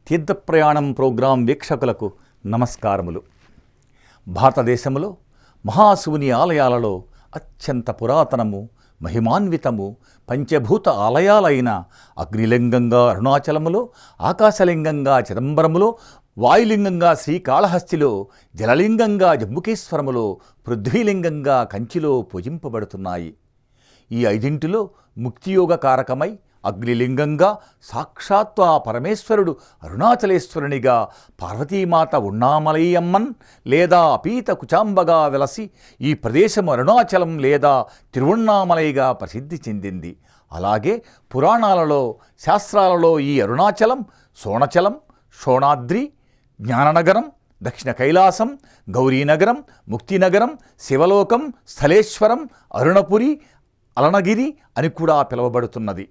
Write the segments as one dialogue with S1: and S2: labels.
S1: తీర్థప్రయాణం programme వీక్షకులకు నమస్కారములు. భారతదేశంలో మహాశివుని ఆలయాలలో అత్యంత పురాతనము, మహిమాన్వితము పంచభూత ఆలయాలైన అగ్నిలింగంగా అరుణాచలములో, ఆకాశలింగంగా చిదంబరములో, వాయులింగంగా శ్రీకాళహస్తిలో, జలలింగంగా జంబుకేశ్వరములో, పృథ్వీలింగంగా కంచిలో పూజింపబడుతున్నాయి. ఈ ఐదింటిలో ముక్తియోగ కారకమై అగ్నిలింగంగా సాక్షాత్తు ఆ పరమేశ్వరుడు అరుణాచలేశ్వరునిగా, పార్వతీమాత ఉన్నామలయ్యమ్మన్ లేదా అపీత కుచాంబగా వెలసి ఈ ప్రదేశం అరుణాచలం లేదా తిరువణ్ణామలైగా ప్రసిద్ధి చెందింది. అలాగే పురాణాలలో, శాస్త్రాలలో ఈ అరుణాచలం శోణచలం, శోణాద్రి, జ్ఞాననగరం, దక్షిణ కైలాసం, గౌరీనగరం, ముక్తినగరం, శివలోకం, స్థలేశ్వరం, అరుణపురి, అలనగిరి అని కూడా పిలువబడుతున్నది.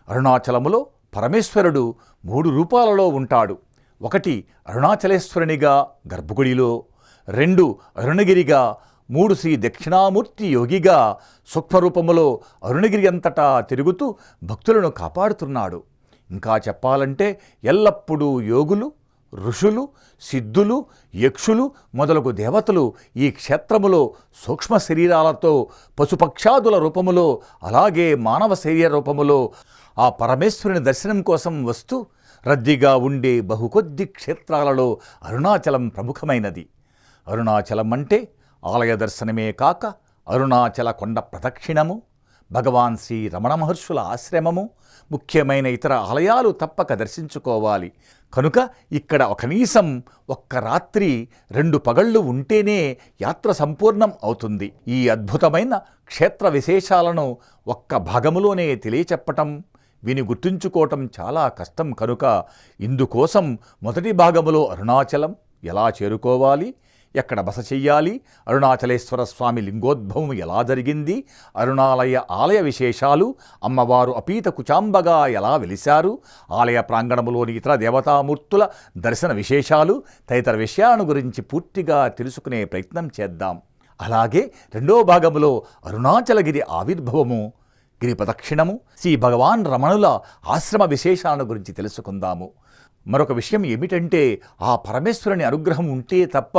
S1: అరుణాచలములో పరమేశ్వరుడు 3 రూపాలలో ఉంటాడు. 1 అరుణాచలేశ్వరునిగా గర్భగుడిలో, 2 అరుణగిరిగా, 3 శ్రీ దక్షిణామూర్తి యోగిగా సూక్ష్మరూపములో అరుణగిరి అంతటా తిరుగుతూ భక్తులను కాపాడుతున్నాడు. ఇంకా చెప్పాలంటే ఎల్లప్పుడూ యోగులు, ఋషులు, సిద్ధులు, యక్షులు మొదలగు దేవతలు ఈ క్షేత్రములో సూక్ష్మ శరీరాలతో పశుపక్షాదుల రూపములో, అలాగే మానవ శరీర రూపములో ఆ పరమేశ్వరుని దర్శనం కోసం వస్తూ రద్దీగా ఉండే బహుకొద్ది క్షేత్రాలలో అరుణాచలం ప్రముఖమైనది. అరుణాచలం అంటే ఆలయ దర్శనమే కాక అరుణాచల కొండ ప్రదక్షిణము, భగవాన్ శ్రీ రమణ మహర్షుల ఆశ్రమము, ముఖ్యమైన ఇతర ఆలయాలు తప్పక దర్శించుకోవాలి. కనుక ఇక్కడ కనీసం 1 రాత్రి 2 పగళ్ళు ఉంటేనే యాత్ర సంపూర్ణం అవుతుంది. ఈ అద్భుతమైన క్షేత్ర విశేషాలను 1 భాగములోనే తెలియచెప్పటం, విని గుర్తుంచుకోవటం చాలా కష్టం. కనుక ఇందుకోసం మొదటి భాగములో అరుణాచలం ఎలా చేరుకోవాలి, ఎక్కడ బస చెయ్యాలి, అరుణాచలేశ్వర స్వామి లింగోద్భవం ఎలా జరిగింది, ఆలయ విశేషాలు, అమ్మవారు అపీత కుచాంబగా ఎలా వెలిశారు, ఆలయ ప్రాంగణములోని ఇతర దేవతామూర్తుల దర్శన విశేషాలు తదితర విషయాలను గురించి పూర్తిగా తెలుసుకునే ప్రయత్నం చేద్దాం. అలాగే 2వ భాగములో అరుణాచలగిరి ఆవిర్భవము, గిరి ప్రదక్షిణము, శ్రీ భగవాన్ రమణుల ఆశ్రమ విశేషాలను గురించి తెలుసుకుందాము. మరొక విషయం ఏమిటంటే ఆ పరమేశ్వరుని అనుగ్రహం ఉంటే తప్ప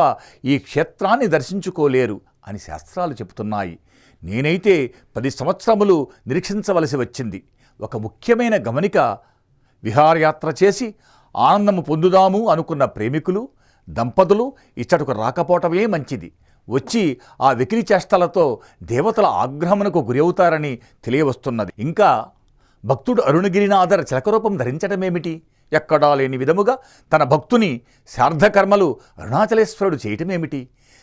S1: ఈ క్షేత్రాన్ని దర్శించుకోలేరు అని శాస్త్రాలు చెబుతున్నాయి. నేనైతే 10 సంవత్సరములు నిరీక్షించవలసి వచ్చింది. ఒక ముఖ్యమైన గమనిక, విహారయాత్ర చేసి ఆనందము పొందుదాము అనుకున్న ప్రేమికులు, దంపతులు ఇచ్చటకు రాకపోవటమే మంచిది. వచ్చి ఆ వెకిలి చేష్టలతో దేవతల ఆగ్రహమునకు గురి అవుతారని తెలియవస్తున్నది. ఇంకా భక్తుడు అరుణగిరినాథర చిలకరూపం ధరించటమేమిటి? ఎక్కడా లేని విధముగా తన భక్తుని శార్ధకర్మలు అరుణాచలేశ్వరుడు చేయటమేమిటి?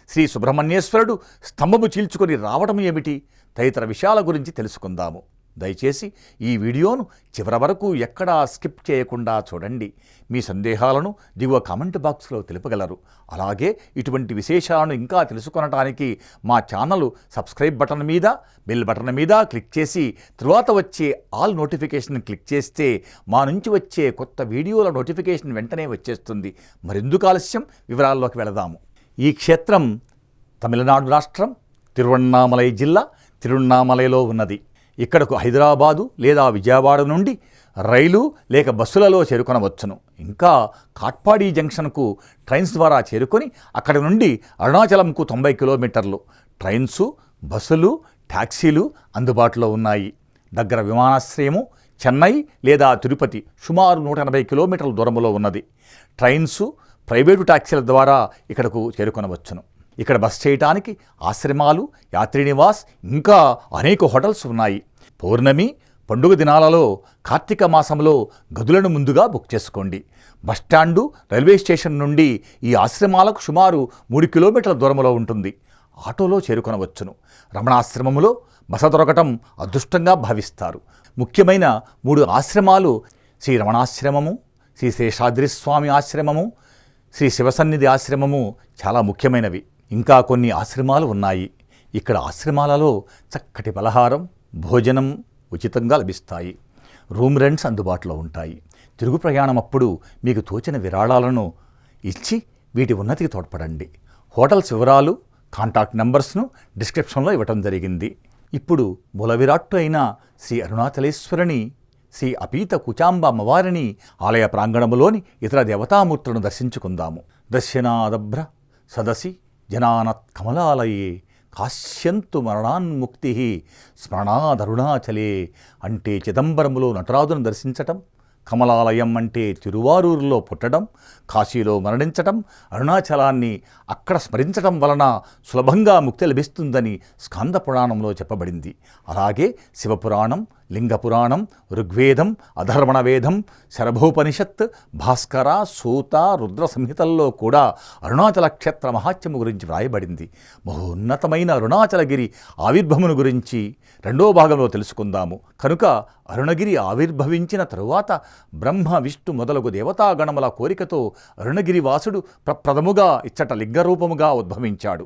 S1: శ్రీ సుబ్రహ్మణ్యేశ్వరుడు స్తంభము చీల్చుకొని రావటం ఏమిటి? తదితర విషయాల గురించి తెలుసుకుందాము. దయచేసి ఈ వీడియోను చివరి వరకు ఎక్కడా స్కిప్ చేయకుండా చూడండి. మీ సందేహాలను దిగువ కామెంట్ బాక్స్లో తెలుపగలరు. అలాగే ఇటువంటి విశేషాలను ఇంకా తెలుసుకొనడానికి మా ఛానల్ సబ్స్క్రైబ్ బటన్ మీద, బెల్ బటన్ మీద క్లిక్ చేసి తరువాత వచ్చే ఆల్ నోటిఫికేషన్ క్లిక్ చేస్తే మా నుంచి వచ్చే కొత్త వీడియోల నోటిఫికేషన్ వెంటనే వచ్చేస్తుంది. మరెందుకు ఆలస్యం, వివరాల్లోకి వెళదాము. ఈ క్షేత్రం తమిళనాడు రాష్ట్రం, తిరువణ్ణామలై జిల్లా, తిరువణ్ణామలైలో ఉన్నది. ఇక్కడకు హైదరాబాదు లేదా విజయవాడ నుండి రైలు లేక బస్సులలో చేరుకొనవచ్చును. ఇంకా కాట్పాడి జంక్షన్కు ట్రైన్స్ ద్వారా చేరుకొని అక్కడి నుండి అరుణాచలంకు 90 కిలోమీటర్లు ట్రైన్సు, బస్సులు, ట్యాక్సీలు అందుబాటులో ఉన్నాయి. దగ్గర విమానాశ్రయము చెన్నై లేదా తిరుపతి సుమారు 180 కిలోమీటర్ల దూరంలో ఉన్నది. ట్రైన్సు, ప్రైవేటు ట్యాక్సీల ద్వారా ఇక్కడకు చేరుకొనవచ్చును. ఇక్కడ బస చేయటానికి ఆశ్రమాలు, యాత్రీ నివాస్, ఇంకా అనేక హోటల్స్ ఉన్నాయి. పౌర్ణమి, పండుగ దినాలలో, కార్తీక మాసంలో గదులను ముందుగా బుక్ చేసుకోండి. బస్టాండు, రైల్వే స్టేషన్ నుండి ఈ ఆశ్రమాలకు సుమారు 3 కిలోమీటర్ల దూరంలో ఉంటుంది. ఆటోలో చేరుకొనవచ్చును. రమణాశ్రమములో బస దొరకటం అదృష్టంగా భావిస్తారు. ముఖ్యమైన 3 ఆశ్రమాలు శ్రీ రమణాశ్రమము, శ్రీ శేషాద్రిస్వామి ఆశ్రమము, శ్రీ శివసన్నిధి ఆశ్రమము చాలా ముఖ్యమైనవి. ఇంకా కొన్ని ఆశ్రమాలు ఉన్నాయి. ఇక్కడ ఆశ్రమాలలో చక్కటి పలహారం, భోజనం ఉచితంగా లభిస్తాయి. రూమ్ రెంట్స్ అందుబాటులో ఉంటాయి. తిరుగు ప్రయాణం అప్పుడు మీకు తోచిన విరాళాలను ఇచ్చి వీటి ఉన్నతికి తోడ్పడండి. హోటల్స్ వివరాలు, కాంటాక్ట్ నెంబర్స్ను డిస్క్రిప్షన్లో ఇవ్వటం జరిగింది. ఇప్పుడు మూల విరాట్టు అయిన శ్రీ అరుణాచలేశ్వరుని శ్రీ అపీత కుచాంబ అమ్మవారిని ఆలయ ప్రాంగణములోని ఇతర దేవతామూర్తులను దర్శించుకుందాము. దర్శనాదభ్ర సదసి జనానత్ కమలాలయే కాశ్యంతు మరణాన్ముక్తి స్మరణాదరుణాచలే అంటే చిదంబరములో నటరాజును దర్శించటం, కమలాలయం అంటే తిరువారూరులో పుట్టడం, కాశీలో మరణించటం, అరుణాచలాన్ని అక్కడ స్మరించటం వలన సులభంగా ముక్తి లభిస్తుందని స్కంద పురాణంలో చెప్పబడింది. అలాగే శివపురాణం, లింగపురాణం, ఋగ్వేదం, అధర్వణ వేదం, శరభోపనిషత్, భాస్కర, సూత, రుద్ర సంహితల్లో కూడా అరుణాచల క్షేత్ర మహాత్మ్యము గురించి వ్రాయబడింది. మహోన్నతమైన అరుణాచలగిరి ఆవిర్భమును గురించి రెండో భాగంలో తెలుసుకుందాము. కనుక అరుణగిరి ఆవిర్భవించిన తరువాత బ్రహ్మ, విష్ణు మొదలగు దేవతాగణముల కోరికతో అరుణగిరి వాసుడు ప్రప్రథముగా ఇచ్చట లింగరూపముగా ఉద్భవించాడు.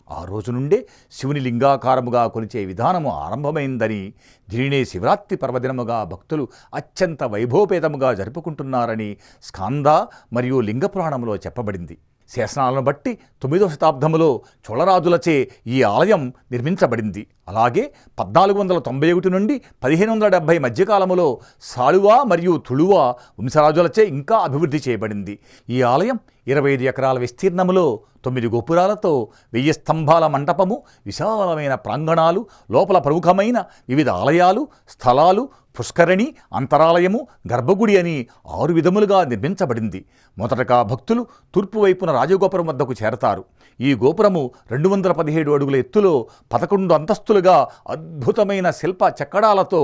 S1: ఆ రోజు నుండే శివుని లింగాకారముగా కొలిచే విధానము ఆరంభమైందని, దీనినే శివరాత్రి పర్వదినముగా భక్తులు అత్యంత వైభవపేతముగా జరుపుకుంటున్నారని స్కంద మరియు లింగ పురాణములో చెప్పబడింది. శాసనాలను బట్టి 9వ శతాబ్దములో చోళరాజులచే ఈ ఆలయం నిర్మించబడింది. అలాగే 1491 నుండి 1570 మధ్యకాలములో సాళువా మరియు తుళువ వంశరాజులచే ఇంకా అభివృద్ధి చేయబడింది. ఈ ఆలయం 25 ఎకరాల విస్తీర్ణములో 9 గోపురాలతో 1000 స్తంభాల మంటపము, విశాలమైన ప్రాంగణాలు, లోపల ప్రముఖమైన వివిధ ఆలయాలు, స్థలాలు, పుష్కరిణి, అంతరాలయము, గర్భగుడి అని 6 విధములుగా నిర్మించబడింది. మొదటగా భక్తులు తూర్పు వైపున రాజగోపురం వద్దకు చేరతారు. ఈ గోపురము 217 అడుగుల ఎత్తులో 11 అంతస్తులుగా అద్భుతమైన శిల్ప చెక్కడాలతో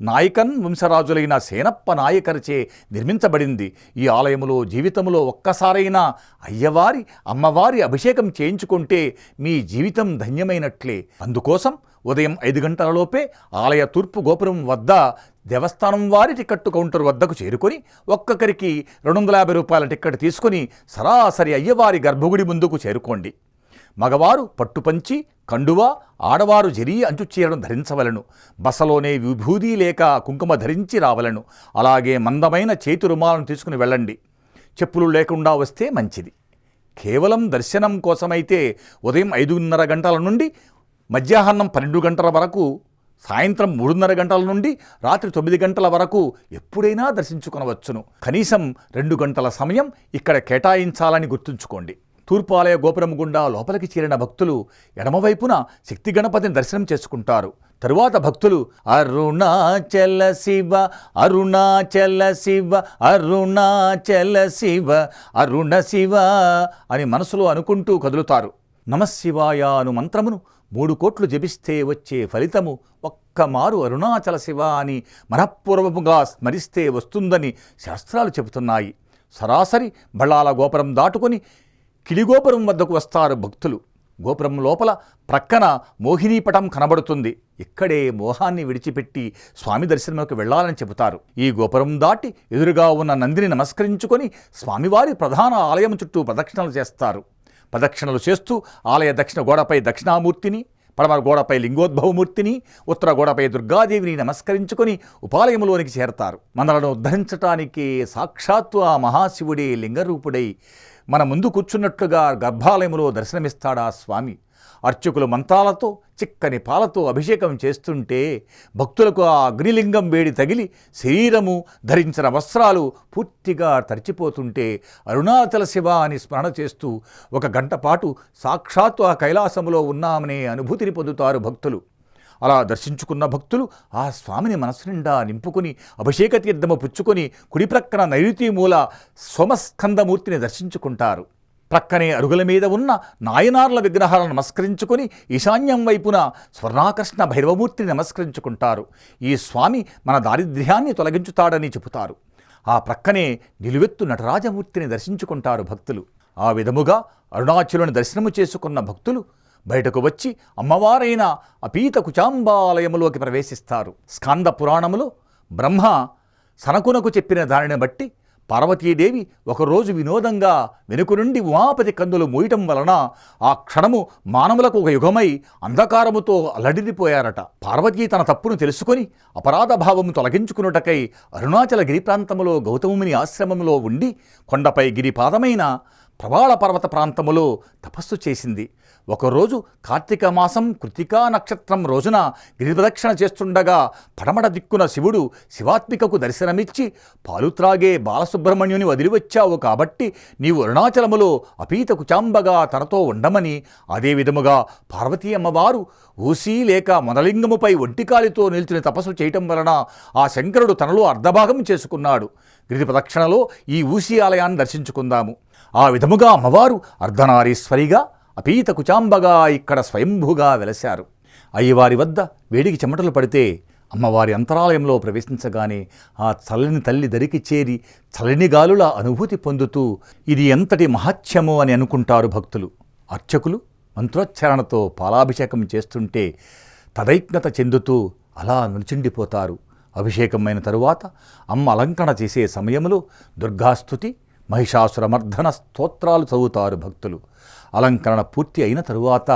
S1: నాయకన్ వంశరాజులైన సేనప్ప నాయకరిచే నిర్మించబడింది. ఈ ఆలయములో జీవితంలో ఒక్కసారైనా అయ్యవారి, అమ్మవారి అభిషేకం చేయించుకుంటే మీ జీవితం ధన్యమైనట్లే. అందుకోసం ఉదయం 5 గంటలలోపే ఆలయ తూర్పు గోపురం వద్ద దేవస్థానం వారి టికెట్టు కౌంటర్ వద్దకు చేరుకొని ఒక్కొక్కరికి 250 రూపాయల టికెట్ తీసుకుని సరాసరి అయ్యవారి గర్భగుడి ముందుకు చేరుకోండి. మగవారు పట్టుపంచి, కండువా, ఆడవారు జరీ అంచు చీరను ధరించవలను. బసలోనే విభూది లేక కుంకుమ ధరించి రావలను. అలాగే మందమైన చేతి రుమాలను తీసుకుని వెళ్ళండి. చెప్పులు లేకుండా వస్తే మంచిది. కేవలం దర్శనం కోసమైతే ఉదయం 5:30 గంటల నుండి మధ్యాహ్నం 12 గంటల వరకు, సాయంత్రం 3:30 గంటల నుండి రాత్రి 9 గంటల వరకు ఎప్పుడైనా దర్శించుకొనవచ్చును. కనీసం 2 గంటల సమయం ఇక్కడ కేటాయించాలని గుర్తుంచుకోండి. తూర్పు ఆలయ గోపురం గుండా లోపలికి చేరిన భక్తులు ఎడమవైపున శక్తి గణపతిని దర్శనం చేసుకుంటారు. తరువాత భక్తులు అరుణాచల శివ, అరుణాచల శివ, అరుణాచల శివ, అరుణ శివ అని మనసులో అనుకుంటూ కదులుతారు. నమశివాయ అను మంత్రమును 3 కోట్లు జపిస్తే వచ్చే ఫలితము ఒక్కమారు అరుణాచల శివ అని మనఃపూర్వముగా స్మరిస్తే వస్తుందని శాస్త్రాలు చెబుతున్నాయి. సరాసరి బళ్ళాల గోపురం దాటుకొని కిలిగోపురం వద్దకు వస్తారు భక్తులు. గోపురం లోపల ప్రక్కన మోహినీపటం కనబడుతుంది. ఇక్కడే మోహాన్ని విడిచిపెట్టి స్వామి దర్శనంలోకి వెళ్లాలని చెబుతారు. ఈ గోపురం దాటి ఎదురుగా ఉన్న నందిని నమస్కరించుకొని స్వామివారి ప్రధాన ఆలయం చుట్టూ ప్రదక్షిణలు చేస్తారు. ప్రదక్షిణలు చేస్తూ ఆలయ దక్షిణ గోడపై దక్షిణామూర్తిని, పడమర గోడపై లింగోద్భవమూర్తిని, ఉత్తర గోడపై దుర్గాదేవిని నమస్కరించుకొని ఉపాలయములోనికి చేరతారు. మనలను ఉద్ధరించటానికి సాక్షాత్తు ఆ మహాశివుడే లింగరూపుడై మన ముందు కూర్చున్నట్లుగా గర్భాలయములో దర్శనమిస్తాడా స్వామి. అర్చకులు మంత్రాలతో, చిక్కని పాలతో అభిషేకం చేస్తుంటే భక్తులకు ఆ అగ్నిలింగం వేడి తగిలి శరీరము, ధరించిన వస్త్రాలు పూర్తిగా తడిచిపోతుంటే అరుణాచల శివ అని స్మరణ చేస్తూ 1 గంట పాటు సాక్షాత్తు ఆ కైలాసములో ఉన్నామనే అనుభూతిని పొందుతారు భక్తులు. అలా దర్శించుకున్న భక్తులు ఆ స్వామిని మనసు నిండా నింపుకుని అభిషేక తీర్థము పుచ్చుకొని కుడి ప్రక్కన నైరుతి మూల సోమస్కందమూర్తిని దర్శించుకుంటారు. ప్రక్కనే అరుగుల మీద ఉన్న నాయనార్ల విగ్రహాలను నమస్కరించుకొని ఈశాన్యం వైపున స్వర్ణాకర్షణ భైరవమూర్తిని నమస్కరించుకుంటారు. ఈ స్వామి మన దారిద్ర్యాన్ని తొలగించుతాడని చెబుతారు. ఆ ప్రక్కనే నిలువెత్తు నటరాజమూర్తిని దర్శించుకుంటారు భక్తులు. ఆ విధముగా అరుణాచలుని దర్శనము చేసుకున్న భక్తులు బయటకు వచ్చి అమ్మవారైన అపీత కుచాంబాలయములోకి ప్రవేశిస్తారు. స్కంద పురాణములో బ్రహ్మ సనకునకు చెప్పిన దానిని బట్టి పార్వతీదేవి ఒకరోజు వినోదంగా వెనుక నుండి ఉమాపతి కందులు మోయటం వలన ఆ క్షణము మానవులకు ఒక యుగమై అంధకారముతో అలడిపోయారట. పార్వతీ తన తప్పును తెలుసుకొని అపరాధ భావము తొలగించుకున్నటకై అరుణాచల గిరి ప్రాంతములో గౌతముని ఆశ్రమంలో ఉండి కొండపై గిరిపాదమైన ప్రవాళ పర్వత ప్రాంతములో తపస్సు చేసింది. ఒకరోజు కార్తీక మాసం కృతికా నక్షత్రం రోజున గిరిప్రదక్షిణ చేస్తుండగా పడమట దిక్కున శివుడు శివాత్మికకు దర్శనమిచ్చి పాలు త్రాగే బాలసుబ్రహ్మణ్యుని వదిలివచ్చావు కాబట్టి నీవు అరుణాచలములో అపీత కుచాంబగా తనతో ఉండమని, అదే విధముగా పార్వతీ అమ్మవారు ఊసీ లేక మొదలింగముపై ఒంటికాలితో నిల్చుని తపస్సు చేయటం వలన ఆ శంకరుడు తనలో అర్ధభాగం చేసుకున్నాడు. గిరి ప్రదక్షిణలో ఈ ఊసీ ఆలయాన్ని దర్శించుకుందాము. ఆ విధముగా అమ్మవారు అర్ధనారీశ్వరిగా అపీత కుచాంబగా ఇక్కడ స్వయంభూగా వెలశారు. అయ్యవారి వద్ద వేడికి చెమటలు పడితే అమ్మవారి అంతరాలయంలో ప్రవేశించగానే ఆ చల్లని తల్లి దరికి చేరి చల్లని గాలుల అనుభూతి పొందుతూ ఇది ఎంతటి మహత్యమో అని అనుకుంటారు భక్తులు. అర్చకులు మంత్రోచ్చారణతో పాలాభిషేకం చేస్తుంటే తదైజ్ఞత చెందుతూ అలా నిల్చుండిపోతారు. అభిషేకమైన తరువాత అమ్మ అలంకరణ చేసే సమయంలో దుర్గాస్తుతి, మహిషాసురమర్దన స్తోత్రాలు చదువుతారు భక్తులు. అలంకరణ పూర్తి అయిన తరువాత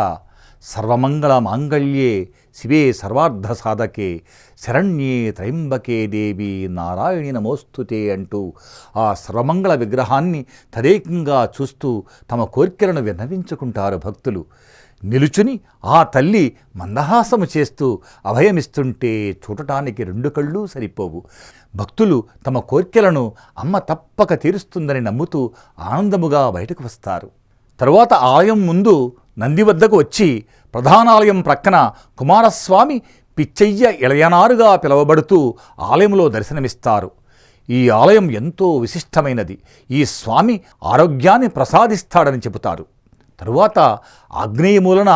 S1: సర్వమంగళ మాంగళ్యే శివే సర్వార్థ సాధకే శరణ్యే త్రయంబకే దేవి నారాయణి నమోస్తుతే అంటూ ఆ సర్వమంగళ విగ్రహాన్ని తదేకంగా చూస్తూ తమ కోర్కెలను విన్నవించుకుంటారు భక్తులు. నిలుచుని ఆ తల్లి మందహాసము చేస్తూ అభయమిస్తుంటే చూడటానికి రెండు కళ్ళు సరిపోవు. భక్తులు తమ కోర్కెలను అమ్మ తప్పక తీరుస్తుందని నమ్ముతూ ఆనందముగా బయటకు వస్తారు. తరువాత ఆలయం ముందు నంది వద్దకు వచ్చి ప్రధానాలయం ప్రక్కన కుమారస్వామి పిచ్చయ్య ఇళయనారుగా పిలువబడుతూ ఆలయంలో దర్శనమిస్తారు. ఈ ఆలయం ఎంతో విశిష్టమైనది. ఈ స్వామి ఆరోగ్యాన్ని ప్రసాదిస్తాడని చెబుతారు. తరువాత ఆగ్నేయ మూలన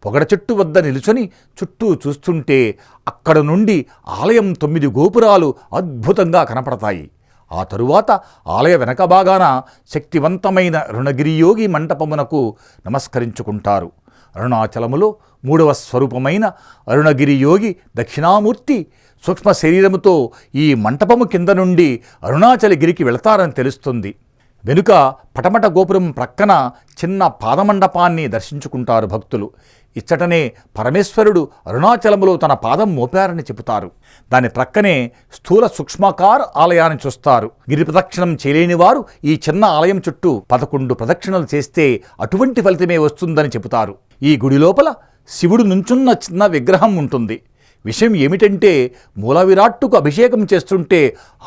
S1: పొగడ చెట్టు వద్ద నిలుచొని చుట్టూ చూస్తుంటే అక్కడ నుండి ఆలయం 9 గోపురాలు అద్భుతంగా కనపడతాయి. ఆ తరువాత ఆలయ వెనక భాగాన శక్తివంతమైన అరుణగిరియోగి మంటపమునకు నమస్కరించుకుంటారు. అరుణాచలములో 3వ స్వరూపమైన అరుణగిరియోగి దక్షిణామూర్తి సూక్ష్మ శరీరముతో ఈ మంటపము కింద నుండి అరుణాచలగిరికి వెళతారని తెలుస్తుంది. వెనుక పటమట గోపురం ప్రక్కన చిన్న పాదమండపాన్ని దర్శించుకుంటారు భక్తులు. ఇచ్చటనే పరమేశ్వరుడు అరుణాచలములో తన పాదం మోపారని చెబుతారు. దాని ప్రక్కనే స్థూల సూక్ష్మకార ఆలయాన్ని చూస్తారు. గిరి ప్రదక్షిణం చేయలేని వారు ఈ చిన్న ఆలయం చుట్టూ 11 ప్రదక్షిణలు చేస్తే అటువంటి ఫలితమే వస్తుందని చెబుతారు. ఈ గుడి లోపల శివుడు నుంచున్న చిన్న విగ్రహం ఉంటుంది. విషయం ఏమిటంటే మూల విరాట్టుకు అభిషేకం చేస్తుంటే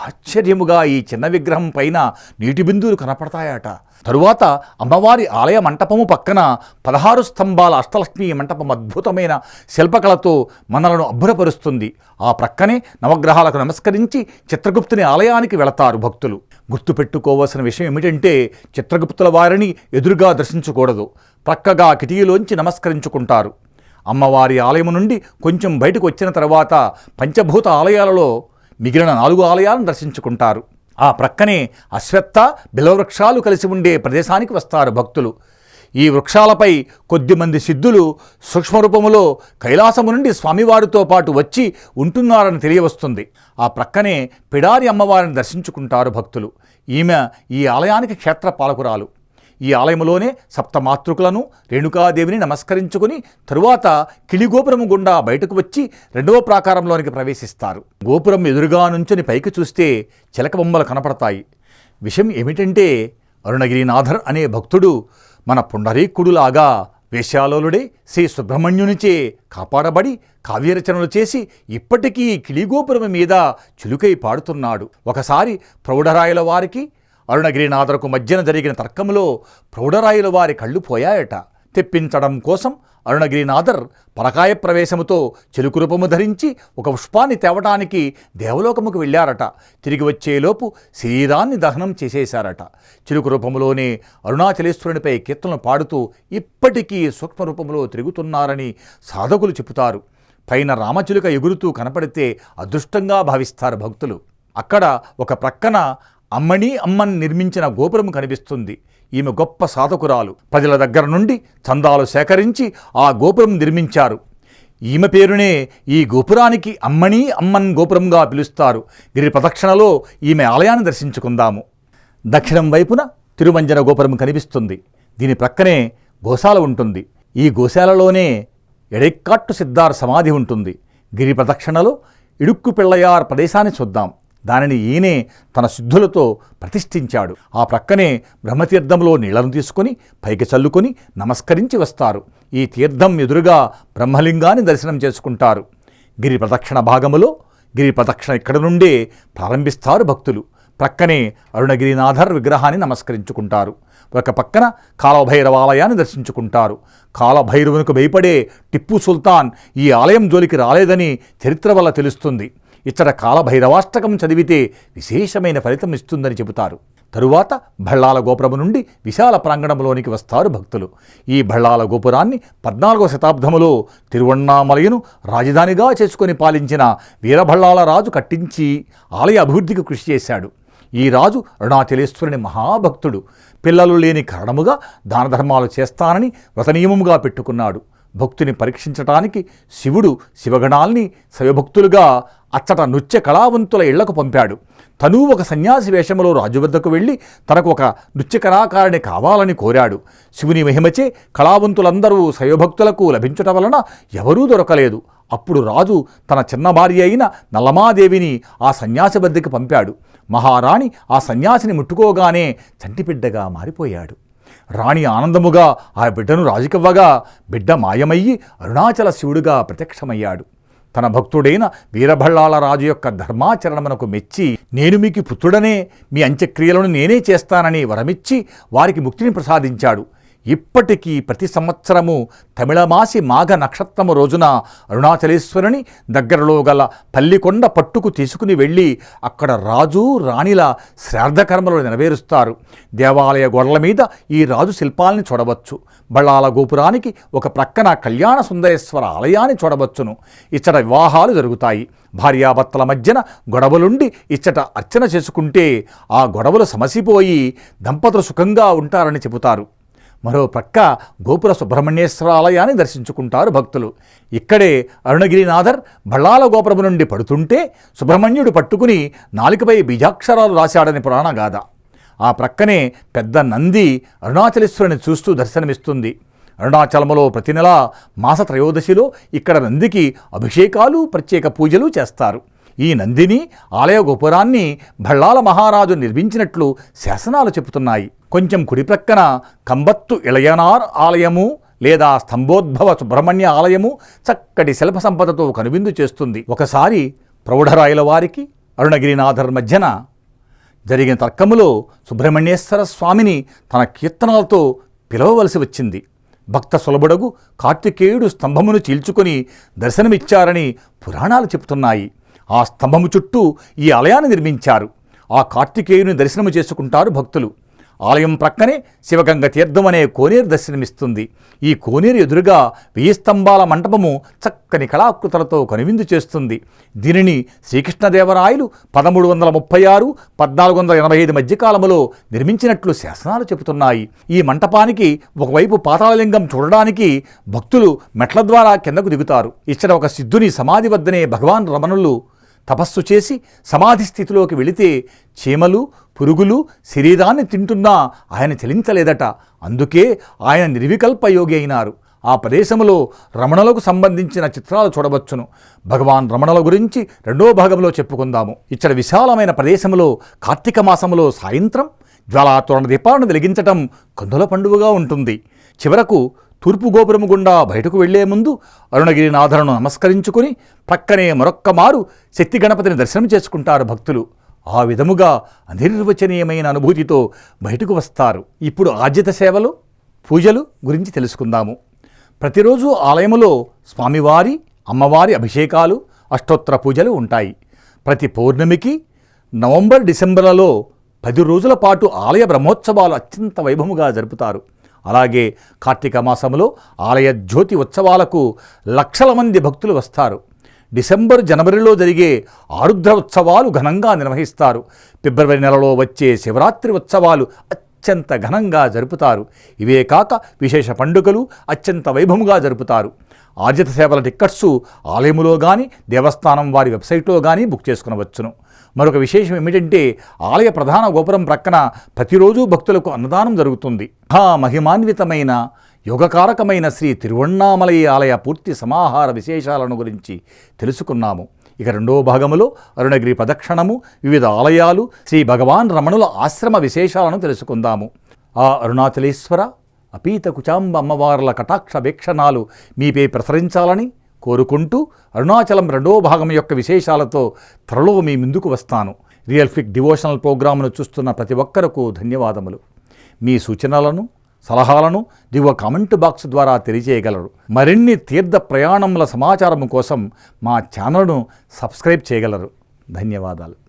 S1: ఆశ్చర్యముగా ఈ చిన్న విగ్రహం పైన నీటి బిందువులు కనపడతాయట. తరువాత అమ్మవారి ఆలయ మంటపము పక్కన 16 స్తంభాల అష్టలక్ష్మి మంటపం అద్భుతమైన శిల్పకళతో మనలను అబ్బురపరుస్తుంది. ఆ ప్రక్కనే నవగ్రహాలకు నమస్కరించి చిత్రగుప్తుని ఆలయానికి వెళతారు భక్తులు. గుర్తుపెట్టుకోవాల్సిన విషయం ఏమిటంటే చిత్రగుప్తుల వారిని ఎదురుగా దర్శించకూడదు. ప్రక్కగా కిటికీలోంచి నమస్కరించుకుంటారు. అమ్మవారి ఆలయం నుండి కొంచెం బయటకు వచ్చిన తర్వాత పంచభూత ఆలయాలలో మిగిలిన 4 ఆలయాలను దర్శించుకుంటారు. ఆ ప్రక్కనే అశ్వత్థ బిల్వవృక్షాలు కలిసి ఉండే ప్రదేశానికి వస్తారు భక్తులు. ఈ వృక్షాలపై కొద్దిమంది సిద్ధులు సూక్ష్మరూపములో కైలాసము నుండి స్వామివారితో పాటు వచ్చి ఉంటున్నారని తెలియవస్తుంది. ఆ ప్రక్కనే పిడారి అమ్మవారిని దర్శించుకుంటారు భక్తులు. ఈమె ఈ ఆలయానికి క్షేత్ర పాలకురాలు. ఈ ఆలయంలోనే సప్తమాతృకులను రేణుకాదేవిని నమస్కరించుకుని తరువాత కిళిగోపురము గుండా బయటకు వచ్చి 2వ ప్రాకారంలోనికి ప్రవేశిస్తారు. గోపురం ఎదురుగా నుంచుని పైకి చూస్తే చిలక బొమ్మలు కనపడతాయి. విషయం ఏమిటంటే అరుణగిరినాథర్ అనే భక్తుడు మన పుండరీకుడులాగా వేశ్యాలోలుడే శ్రీ సుబ్రహ్మణ్యునిచే కాపాడబడి కావ్యరచనలు చేసి ఇప్పటికీ కిళిగోపురం మీద చిలుకై పాడుతున్నాడు. ఒకసారి ప్రౌఢరాయల వారికి అరుణగిరినాథరకు మధ్యన జరిగిన తర్కంలో ప్రౌఢరాయుల వారి కళ్ళు పోయాయట. తెప్పించడం కోసం అరుణగిరినాథర్ పరకాయ ప్రవేశముతో చిలుకు రూపము ధరించి ఒక పుష్పాన్ని తేవటానికి దేవలోకముకు వెళ్ళారట. తిరిగి వచ్చేలోపు శరీరాన్ని దహనం చేసేశారట. చిలుకు రూపములోనే అరుణాచలేశ్వరునిపై కీర్తనలు పాడుతూ ఇప్పటికీ సూక్ష్మ రూపంలో తిరుగుతున్నారని సాధకులు చెబుతారు. పైన రామచిలుక ఎగురుతూ కనపడితే అదృష్టంగా భావిస్తారు భక్తులు. అక్కడ ఒక ప్రక్కన అమ్మన్ నిర్మించిన గోపురం కనిపిస్తుంది. ఈమె గొప్ప సాధకురాలు. ప్రజల దగ్గర నుండి చందాలు సేకరించి ఆ గోపురం నిర్మించారు. ఈమె పేరునే ఈ గోపురానికి అమ్మన్ గోపురంగా పిలుస్తారు. గిరి ప్రదక్షిణలో ఈమె ఆలయాన్ని దర్శించుకుందాము. దక్షిణం వైపున తిరుమంజన గోపురం కనిపిస్తుంది. దీని ప్రక్కనే గోశాల ఉంటుంది. ఈ గోశాలలోనే ఎడెక్కాట్టు సిద్ధార్ సమాధి ఉంటుంది. గిరి ప్రదక్షిణలో ఇడుక్కు పిళ్ళయార్ ప్రదేశాన్ని చూద్దాం. దానిని ఈయనే తన సిద్ధులతో ప్రతిష్ఠించాడు. ఆ ప్రక్కనే బ్రహ్మతీర్థంలో నీళ్లను తీసుకొని పైకి చల్లుకొని నమస్కరించి వస్తారు. ఈ తీర్థం ఎదురుగా బ్రహ్మలింగాన్ని దర్శనం చేసుకుంటారు. గిరి ప్రదక్షిణ భాగములో గిరి ప్రదక్షిణ ఇక్కడ నుండే ప్రారంభిస్తారు భక్తులు. ప్రక్కనే అరుణగిరినాథర్ విగ్రహాన్ని నమస్కరించుకుంటారు. ఒక పక్కన కాలభైరవాలయాన్ని దర్శించుకుంటారు. కాలభైరవునికి భయపడే టిప్పు సుల్తాన్ ఈ ఆలయం జోలికి రాలేదని చరిత్ర వల్ల తెలుస్తుంది. ఇచ్చట కాలభైరవాష్టకం చదివితే విశేషమైన ఫలితం ఇస్తుందని చెబుతారు. తరువాత భళ్ళాల గోపురము నుండి విశాల ప్రాంగణంలోనికి వస్తారు భక్తులు. ఈ భళ్ళాల గోపురాన్ని 14వ శతాబ్దములో తిరువణ్ణామలయను రాజధానిగా చేసుకొని పాలించిన వీరభళ్ళాల రాజు కట్టించి ఆలయ అభివృద్ధికి కృషి చేశాడు. ఈ రాజు అరుణాచలేశ్వరుని మహాభక్తుడు. పిల్లలు లేని కారణముగా దానధర్మాలు చేస్తానని వ్రతనియమముగా పెట్టుకున్నాడు. భక్తుని పరీక్షించటానికి శివుడు శివగణాల్ని శివభక్తులుగా అచ్చట నృత్య కళావంతుల ఇళ్లకు పంపాడు. తను ఒక సన్యాసి వేషములో రాజు వద్దకు వెళ్ళి తనకు ఒక నృత్య కళాకారిణి కావాలని కోరాడు. శివుని మహిమచే కళావంతులందరూ శైవభక్తులకు లభించటం వలన ఎవరూ దొరకలేదు. అప్పుడు రాజు తన చిన్న భార్య అయిన నల్లమాదేవిని ఆ సన్యాసి వద్దకు పంపాడు. మహారాణి ఆ సన్యాసిని ముట్టుకోగానే చంటిబిడ్డగా మారిపోయాడు. రాణి ఆనందముగా ఆ బిడ్డను రాజుకివ్వగా బిడ్డ మాయమయ్యి అరుణాచల శివుడుగా ప్రత్యక్షమయ్యాడు. తన భక్తుడైన వీరభళ్ళాల రాజు యొక్క ధర్మాచరణమునకు మెచ్చి నేను మీకు పుత్రుడనే మీ అంత్యక్రియలను నేనే చేస్తానని వరమిచ్చి వారికి ముక్తిని ప్రసాదించాడు. ఇప్పటికీ ప్రతి సంవత్సరము తమిళమాసి మాఘ నక్షత్రము రోజున అరుణాచలేశ్వరుని దగ్గరలో గల పల్లికొండ పట్టుకు తీసుకుని వెళ్ళి అక్కడ రాజు రాణిల శ్రాద్ధకర్మలు నెరవేరుస్తారు. దేవాలయ గోడల మీద ఈ రాజు శిల్పాలని చూడవచ్చు. బళ్ళాల గోపురానికి ఒక ప్రక్కన కళ్యాణ సుందరేశ్వర ఆలయాన్ని చూడవచ్చును. ఇచ్చట వివాహాలు జరుగుతాయి. భార్యాభర్తల మధ్యన గొడవలుండి ఇచ్చట అర్చన చేసుకుంటే ఆ గొడవలు సమసిపోయి దంపతులు సుఖంగా ఉంటారని చెబుతారు. మరో ప్రక్క గోపుర సుబ్రహ్మణ్యేశ్వర ఆలయాన్ని దర్శించుకుంటారు భక్తులు. ఇక్కడే అరుణగిరినాథర్ బళ్ళాల గోపురము నుండి పడుతుంటే సుబ్రహ్మణ్యుడు పట్టుకుని నాలుకపై బీజాక్షరాలు రాశాడని పురాణగాథ. ఆ ప్రక్కనే పెద్ద నంది అరుణాచలేశ్వరుని చూస్తూ దర్శనమిస్తుంది. అరుణాచలములో ప్రతి నెల మాస త్రయోదశిలో ఇక్కడ నందికి అభిషేకాలు ప్రత్యేక పూజలు చేస్తారు. ఈ నందిని ఆలయ గోపురాన్ని భళ్ళాల మహారాజు నిర్మించినట్లు శాసనాలు చెబుతున్నాయి. కొంచెం కుడి ప్రక్కన కంబత్తు ఇళయనార్ ఆలయము లేదా స్తంభోద్భవ సుబ్రహ్మణ్య ఆలయము చక్కటి శిల్ప సంపదతో కనువిందు చేస్తుంది. ఒకసారి ప్రౌఢరాయల వారికి అరుణగిరినాథర్ మధ్యన జరిగిన తర్కములో సుబ్రహ్మణ్యేశ్వర స్వామిని తన కీర్తనలతో పిలవవలసి వచ్చింది. భక్త సులభుడగు కార్తికేయుడు స్తంభమును చీల్చుకొని దర్శనమిచ్చారని పురాణాలు చెబుతున్నాయి. ఆ స్తంభము చుట్టూ ఈ ఆలయాన్ని నిర్మించారు. ఆ కార్తికేయుని దర్శనము చేసుకుంటారు భక్తులు. ఆలయం ప్రక్కనే శివగంగ తీర్థం అనే కోనేరు దర్శనమిస్తుంది. ఈ కోనేరు ఎదురుగా 1000 స్తంభాల మంటపము చక్కని కళాకృతులతో కనువిందు చేస్తుంది. దీనిని శ్రీకృష్ణదేవరాయలు 1336, 1485 మధ్యకాలములో నిర్మించినట్లు శాసనాలు చెబుతున్నాయి. ఈ మంటపానికి ఒకవైపు పాతాళలింగం చూడడానికి భక్తులు మెట్ల ద్వారా కిందకు దిగుతారు. ఇక్కడ ఒక సిద్ధుని సమాధి వద్దనే భగవాన్ రమణులు తపస్సు చేసి సమాధి స్థితిలోకి వెళితే చీమలు పురుగులు శరీరాన్ని తింటున్నా ఆయన చలించలేదట. అందుకే ఆయన నిర్వికల్ప యోగి అయినారు. ఆ ప్రదేశంలో రమణులకు సంబంధించిన చిత్రాలు చూడవచ్చును. భగవాన్ రమణుల గురించి 2వ భాగంలో చెప్పుకుందాము. ఇక్కడ విశాలమైన ప్రదేశంలో కార్తీక మాసంలో సాయంత్రం జ్వాలాతోరణ దీపాలను వెలిగించటం కన్నుల పండుగగా ఉంటుంది. చివరకు తూర్పు గోపురము గుండా బయటకు వెళ్లే ముందు అరుణగిరినాథులను నమస్కరించుకుని ప్రక్కనే మరొక్క మారు శక్తి గణపతిని దర్శనం చేసుకుంటారు భక్తులు. ఆ విధముగా అనిర్వచనీయమైన అనుభూతితో బయటకు వస్తారు. ఇప్పుడు ఆర్జిత సేవలు పూజలు గురించి తెలుసుకుందాము. ప్రతిరోజు ఆలయములో స్వామివారి అమ్మవారి అభిషేకాలు అష్టోత్తర పూజలు ఉంటాయి. ప్రతి పౌర్ణమికి నవంబర్ డిసెంబర్లలో 10 రోజుల పాటు ఆలయ బ్రహ్మోత్సవాలు అత్యంత వైభవముగా జరుపుతారు. అలాగే కార్తీక మాసంలో ఆలయ జ్యోతి ఉత్సవాలకు లక్షల మంది భక్తులు వస్తారు. డిసెంబర్ జనవరిలో జరిగే ఆరుద్ర ఉత్సవాలు ఘనంగా నిర్వహిస్తారు. ఫిబ్రవరి నెలలో వచ్చే శివరాత్రి ఉత్సవాలు అత్యంత ఘనంగా జరుపుతారు. ఇవే కాక విశేష పండుగలు అత్యంత వైభవంగా జరుపుతారు. ఆర్జిత సేవల టిక్కెట్స్ ఆలయములో కానీ దేవస్థానం వారి వెబ్సైట్లో కానీ బుక్ చేసుకునవచ్చును. మరొక విశేషం ఏమిటంటే ఆలయ ప్రధాన గోపురం ప్రక్కన ప్రతిరోజు భక్తులకు అన్నదానం జరుగుతుంది. మహిమాన్వితమైన యోగకారకమైన శ్రీ తిరువణ్ణామలై ఆలయ పూర్తి సమాహార విశేషాలను గురించి తెలుసుకున్నాము. ఇక రెండవ భాగములో అరుణగిరి ప్రదక్షిణము, వివిధ ఆలయాలు, శ్రీ భగవాన్ రమణుల ఆశ్రమ విశేషాలను తెలుసుకుందాము. ఆ అరుణాచలేశ్వర అపీత కుచాంబ అమ్మవార్ల కటాక్ష వీక్షణాలు మీపై ప్రసరించాలని కోరుకుంటూ అరుణాచలం రెండవ భాగం యొక్క విశేషాలతో త్వరలో మీ ముందుకు వస్తాను. రియల్ ఫిక్ డివోషనల్ ప్రోగ్రామును చూస్తున్న ప్రతి ఒక్కరకు ధన్యవాదములు. మీ సూచనలను, సలహాలను దిగువ కామెంట్ బాక్స్ ద్వారా తెలియజేయగలరు. మరిన్ని తీర్థ ప్రయాణముల సమాచారం కోసం మా ఛానల్ను సబ్స్క్రైబ్ చేయగలరు. ధన్యవాదాలు.